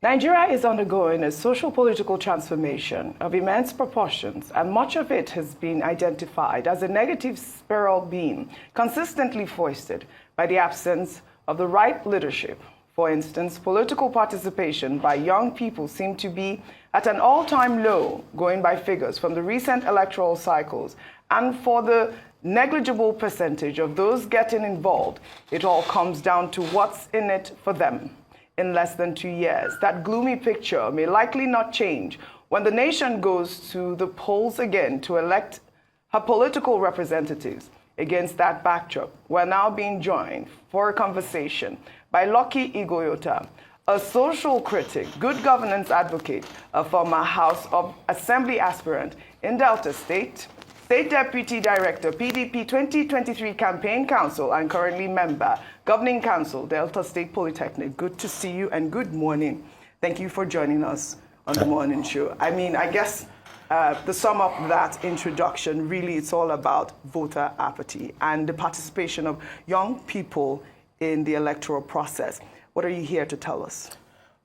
Nigeria is undergoing a social-political transformation of immense proportions, and much of it has been identified as a negative spiral being consistently foisted by the absence of the right leadership. For instance, political participation by young people seemed to be at an all-time low, going by figures from the recent electoral cycles, and for the negligible percentage of those getting involved, it all comes down to what's in it for them. In less than 2 years, that gloomy picture may likely not change when the nation goes to the polls again to elect her political representatives. Against that backdrop, we're now being joined for a conversation by Lucky Ighoyota, a social critic, good governance advocate, a former House of Assembly aspirant in Delta State, State Deputy Director, PDP 2023 Campaign Council, and currently member, Governing Council, Delta State Polytechnic. Good to see you and good morning. Thank you for joining us on the morning show. I mean, I guess the sum of that introduction, really, it's all about voter apathy and the participation of young people in the electoral process. What are you here to tell us?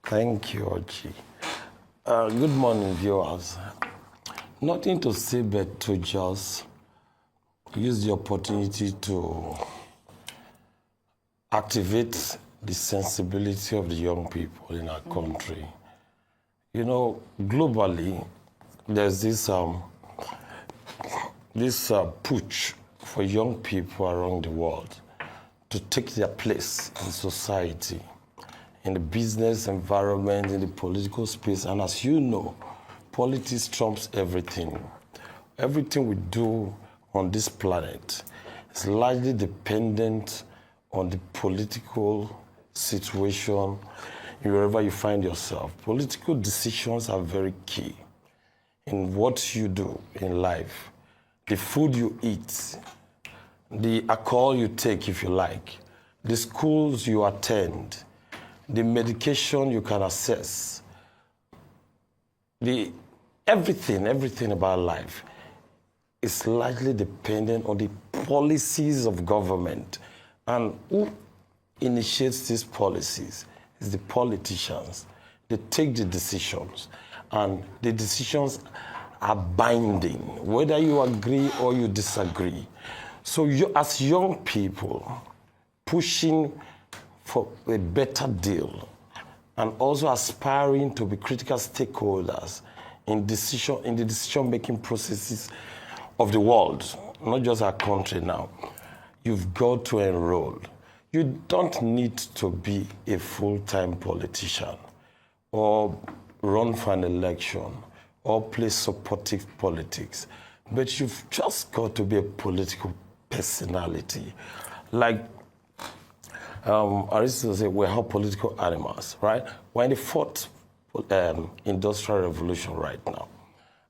Thank you, Ochi. Good morning, viewers. Nothing to say but to just use the opportunity to activate the sensibility of the young people in our country. You know, globally, there's this push for young people around the world to take their place in society, in the business environment, in the political space, and as you know, politics trumps everything. Everything we do on this planet is largely dependent on the political situation wherever you find yourself. Political decisions are very key in what you do in life. The food you eat, the alcohol you take if you like, the schools you attend, the medication you can access, everything about life is largely dependent on the policies of government. And who initiates these policies is the politicians. They take the decisions, and the decisions are binding, whether you agree or you disagree. So you, as young people, pushing for a better deal and also aspiring to be critical stakeholders in the decision-making processes of the world, not just our country now, you've got to enroll. You don't need to be a full-time politician or run for an election or play supportive politics, but you've just got to be a political personality. Like Aristotle said, we're all political animals, right? We're in the fourth industrial revolution right now,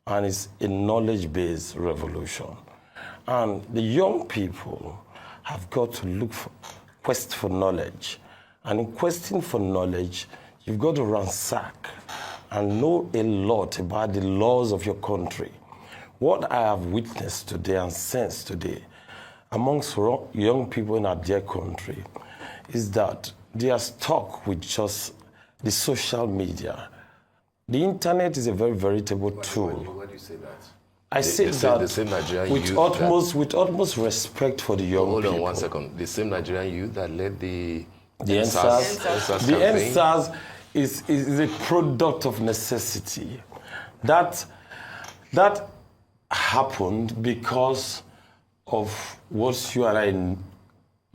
and it's a knowledge-based revolution. And the young people have got to quest for knowledge. And in questing for knowledge, you've got to ransack and know a lot about the laws of your country. What I have witnessed today and sensed today amongst young people in our dear country is that they are stuck with just the social media. The internet is a very veritable tool. Why do you say that? I say that with utmost respect for the young people. Hold on 1 second. The same Nigerian youth that led the NSAS campaign? The NSAS is a product of necessity. That happened because of what you and I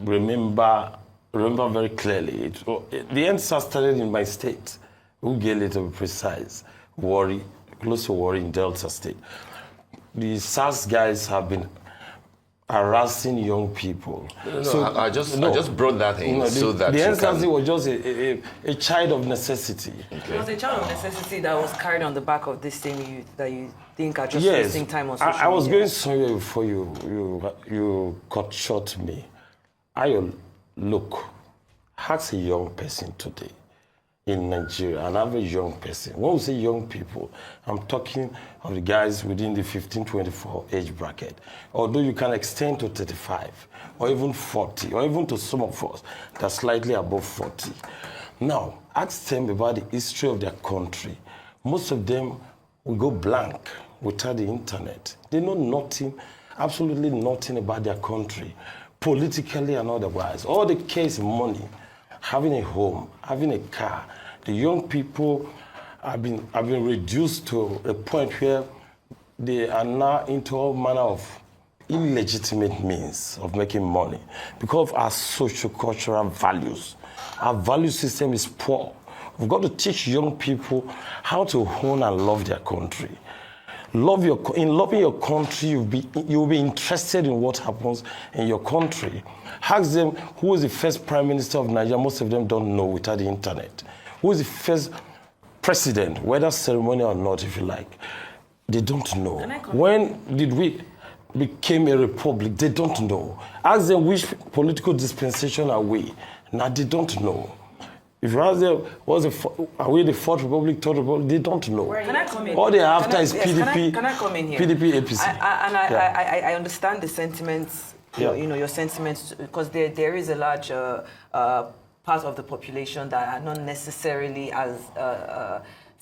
remember very clearly. The NSAS started in my state, Ugele to be precise, close to Warri in Delta State. The SAS guys have been harassing young people. I just brought that in so that the NSAS was just a child of necessity. Okay. It was a child of necessity that was carried on the back of this same youth that you think are just wasting time on social media. I was going somewhere before you cut short me. Look, ask a young person today in Nigeria, an average young person. When we say young people, I'm talking of the guys within the 15-24 age bracket. Although you can extend to 35, or even 40, or even to some of us that's slightly above 40. Now, ask them about the history of their country. Most of them will go blank without the internet. They know nothing, absolutely nothing about their country, politically and otherwise. All they care is money, having a home, having a car. The young people have been reduced to a point where they are now into all manner of illegitimate means of making money because of our socio-cultural values. Our value system is poor. We've got to teach young people how to own and love their country. In loving your country, you'll be interested in what happens in your country. Ask them who is the first prime minister of Nigeria. Most of them don't know without the internet. Who is the first president, whether ceremonial or not, if you like. They don't know. When did we became a republic? They don't know. Ask them which political dispensation are we. Now they don't know. If you ask them, are we the fourth republic, third republic? They don't know. Can I come in? All they're after is yes, PDP. Can I come in here? PDP, APC. I understand the sentiments. Yeah. Your sentiments, because there is a large part of the population that are not necessarily as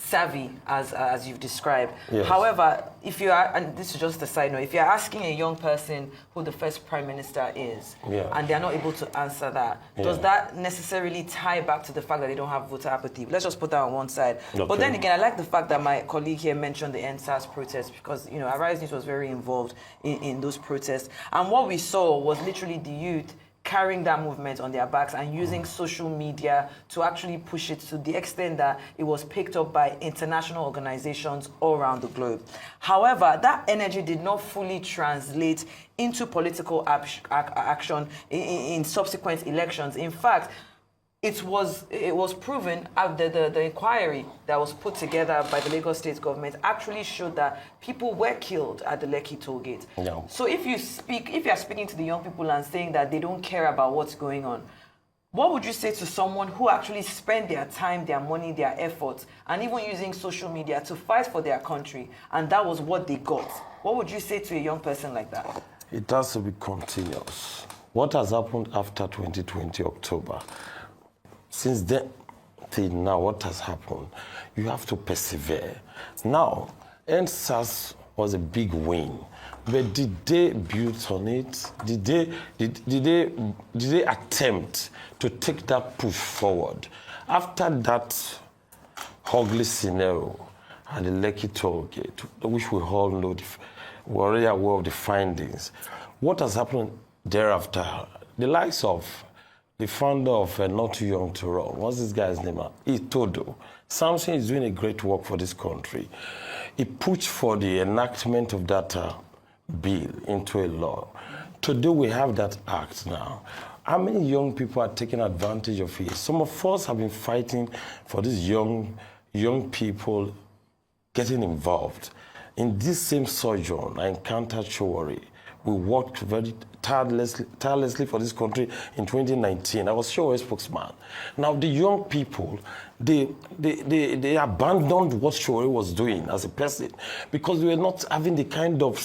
savvy as you've described. Yes. However, if you are, and this is just a side note, if you're asking a young person who the first prime minister is, and they're not able to answer that, does that necessarily tie back to the fact that they don't have voter apathy? Let's just put that on one side. Okay. But then again, I like the fact that my colleague here mentioned the NSAS protests because, Arise News was very involved in those protests. And what we saw was literally the youth carrying that movement on their backs and using social media to actually push it to the extent that it was picked up by international organizations all around the globe. However, that energy did not fully translate into political action in subsequent elections. In fact, it was proven the inquiry that was put together by the Lagos State government actually showed that people were killed at the Lekki toll gate. No. So if you are speaking to the young people and saying that they don't care about what's going on, what would you say to someone who actually spent their time, their money, their efforts, and even using social media to fight for their country, and that was what they got? What would you say to a young person like that? It has to be continuous. What has happened after 2020 October? Since then till now, what has happened? You have to persevere. Now, NSAS was a big win, but did they build on it? Did they attempt to take that push forward? After that ugly scenario at the Lekki toll gate, which we all know, we're already aware of the findings. What has happened thereafter? The likes of the founder of Not Too Young to Run, what's this guy's name? Itodo. Samson is doing a great work for this country. He pushed for the enactment of that bill into a law. Today we have that act now. How many young people are taking advantage of it? Some of us have been fighting for these young people getting involved. In this same sojourn, I encountered Showari. We worked very tirelessly for this country in 2019. I was Showari's spokesman. Now, the young people, they abandoned what Showari was doing as a president because they were not having the kind of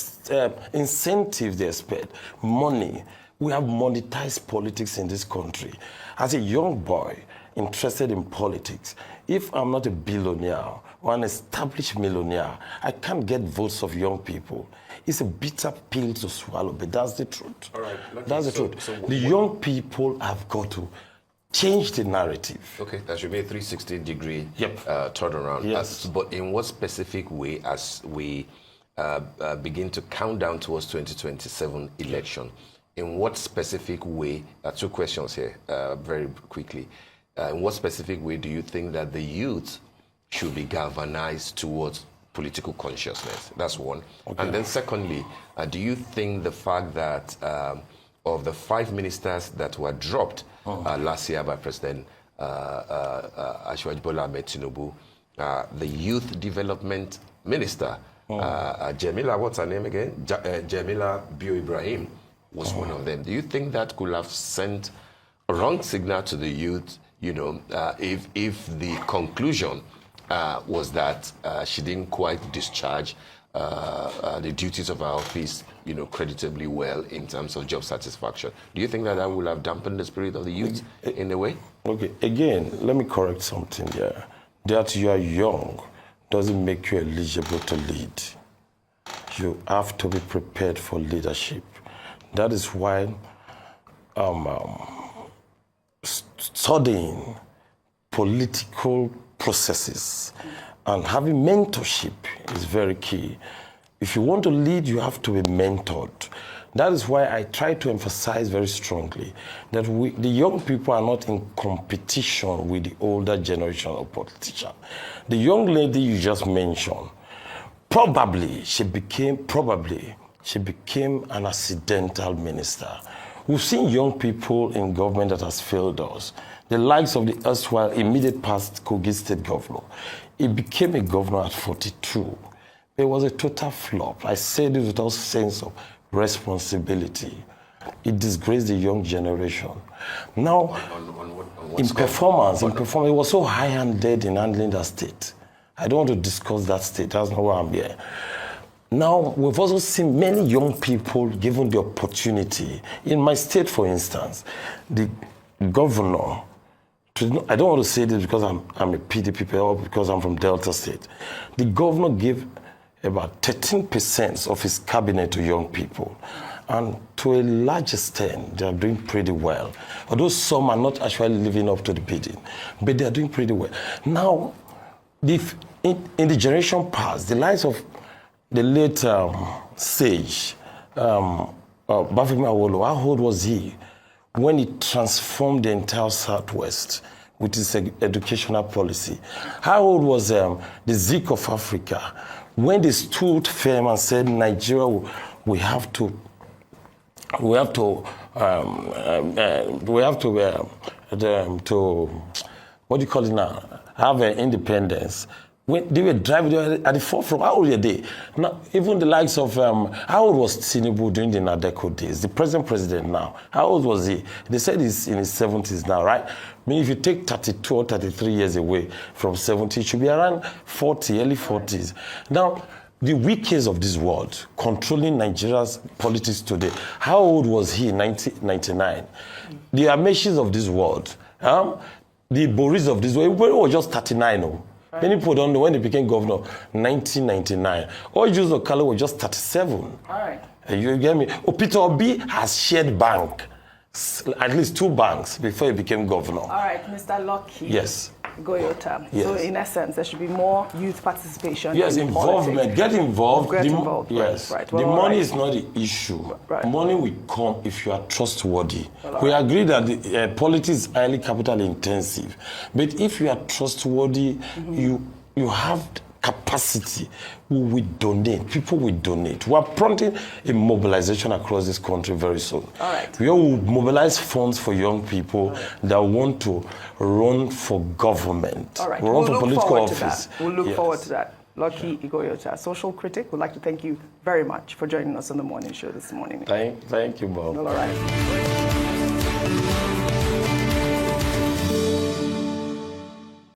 incentive they expect. Money. We have monetized politics in this country. As a young boy interested in politics, if I'm not a billionaire or an established millionaire, I can't get votes of young people. It's a bitter pill to swallow, but that's the truth. All right. That's the truth. The young people have got to change the narrative. Okay, that should be a 360-degree turnaround. Yes. But in what specific way, as we begin to count down towards 2027 election, in what specific way, two questions here, very quickly. In what specific way do you think that the youth should be galvanized towards political consciousness? That's one. Okay. And then secondly, do you think the fact that of the 5 ministers that were dropped last year by President Asiwaju Bola Ahmed Tinubu, the youth development minister, Jamila, what's her name again? Jamila Bio Ibrahim was one of them. Do you think that could have sent a wrong signal to the youth, if the conclusion was that she didn't quite discharge the duties of her office creditably well in terms of job satisfaction. Do you think that that will have dampened the spirit of the youth in a way? Okay, again, let me correct something there. That you are young doesn't make you eligible to lead. You have to be prepared for leadership. That is why studying political processes and having mentorship is very key. If you want to lead, you have to be mentored. That is why I try to emphasize very strongly that the young people are not in competition with the older generation of politicians. The young lady you just mentioned, probably she became an accidental minister. We've seen young people in government that has failed us. The likes of the erstwhile immediate past Kogi State governor. He became a governor at 42. It was a total flop. I say this without sense of responsibility. It disgraced the young generation. Now, in performance, it was so high-handed in handling that state. I don't want to discuss that state. That's not why I'm here. Now, we've also seen many young people given the opportunity. In my state, for instance, the governor, I don't want to say this because I'm a PDP or because I'm from Delta State. The governor gave about 13% of his cabinet to young people. And to a large extent, they are doing pretty well. Although some are not actually living up to the bidding, but they are doing pretty well. Now, in the generation past, the likes of the late sage, Bafemi Awolowo, how old was he when he transformed the entire Southwest with his educational policy? How old was the Zik of Africa when they stood firm and said, Nigeria, we have to what do you call it now? Have independence. When they were driving, they were at the forefront. How old were they? Now, even the likes of, how old was Tinubu during the Nadeko days? The present president now, how old was he? They said he's in his 70s now, right? I mean, if you take 32 or 33 years away from 70, it should be around 40, early 40s. Now, the weakest of this world, controlling Nigeria's politics today, how old was he in 1999? The Ameshis of this world, the Boris of this world, everybody was just 39, no? Many people don't know when he became governor, 1999. Oju's Okalo was just 37. All right. You get me? Peter Obi has shared bank, at least 2 banks before he became governor. All right, Mr. Lucky. Yes. Ighoyota. Yes. So in essence, there should be more youth participation. Yes, in involvement. politics. Get involved. Get involved. Yes. Right. Well, the money right. is not the issue. Right. Money will come if you are trustworthy. Well, we agree that the, politics is highly capital intensive. But if you are trustworthy, you have capacity, we will donate. People will donate. We are prompting a mobilization across this country very soon. All right. We will mobilize funds for young people that want to run for government. All right. Run for political office. We'll look forward to that. Lucky Ighoyota, social critic, would like to thank you very much for joining us on the morning show this morning. Thank you, Bob. All right.